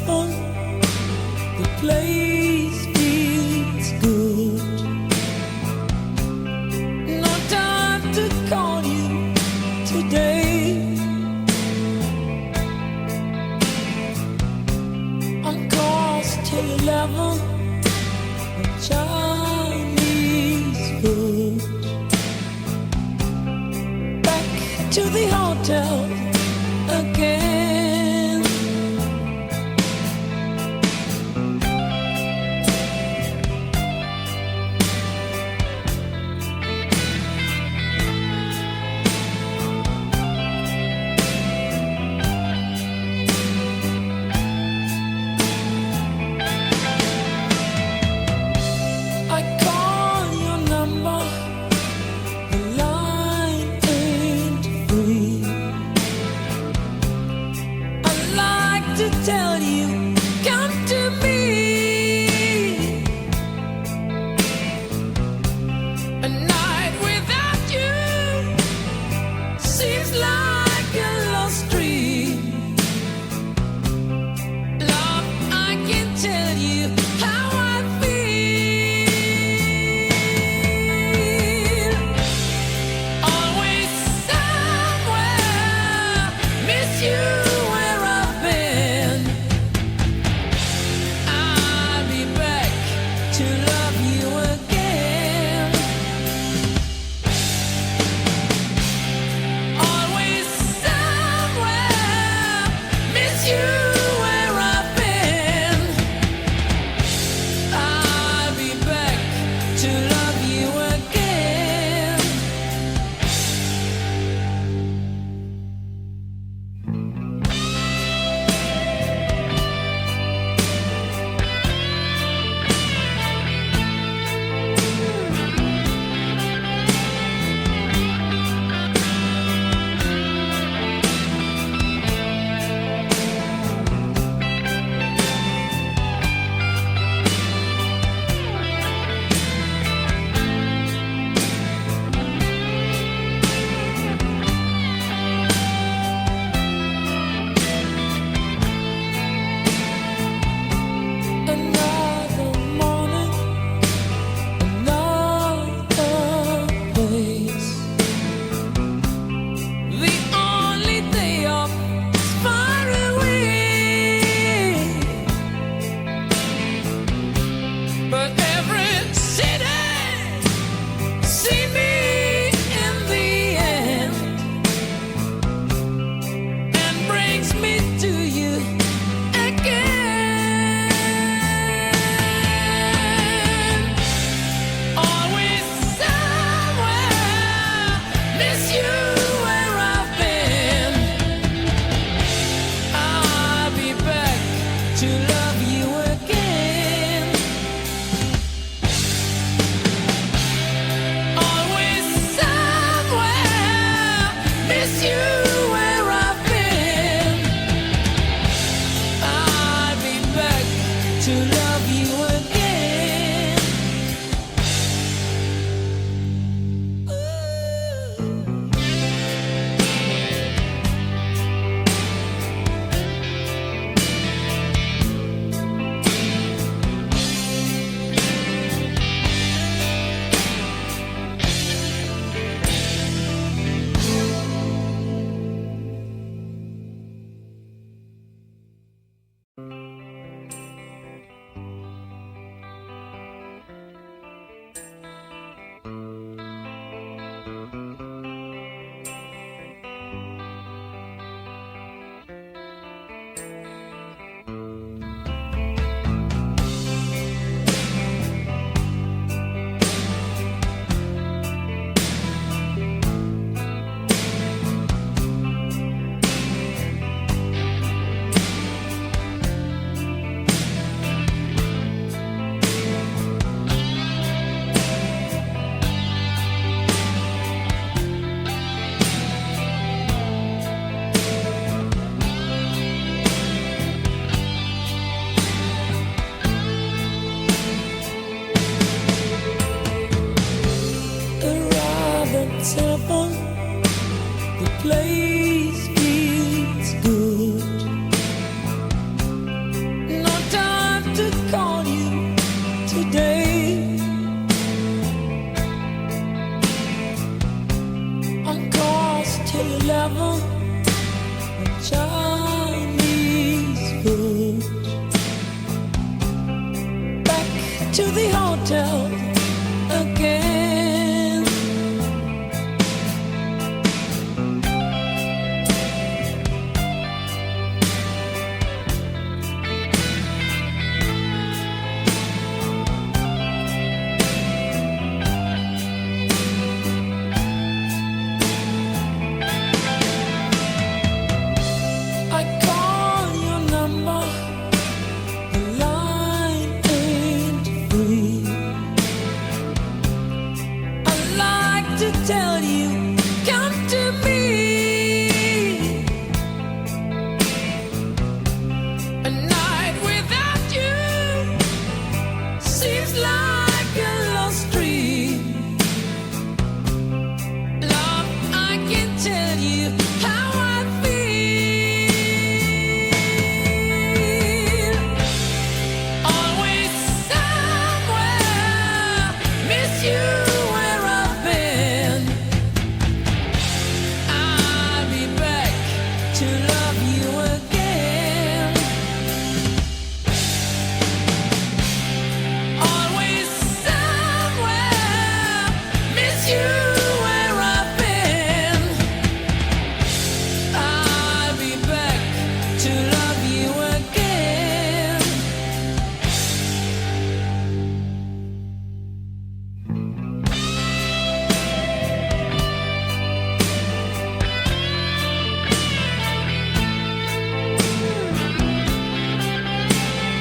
Heaven, the place feels good. No time to call you today. I'm course till 11, Chinese food. Back to the hotel again. To tell you, come to me. A night without you seems like a lost dream. Love, I can tell you how I feel. Always somewhere, miss you. To love you again. place feels good. No time to call you today. On course till 11, Chinese food. Back to the hotel again. I call your number, the line ain't free. I like to tell you, come to me. A night without you seems like a lost dream. Love, I can tell you how I feel. Always somewhere, miss you.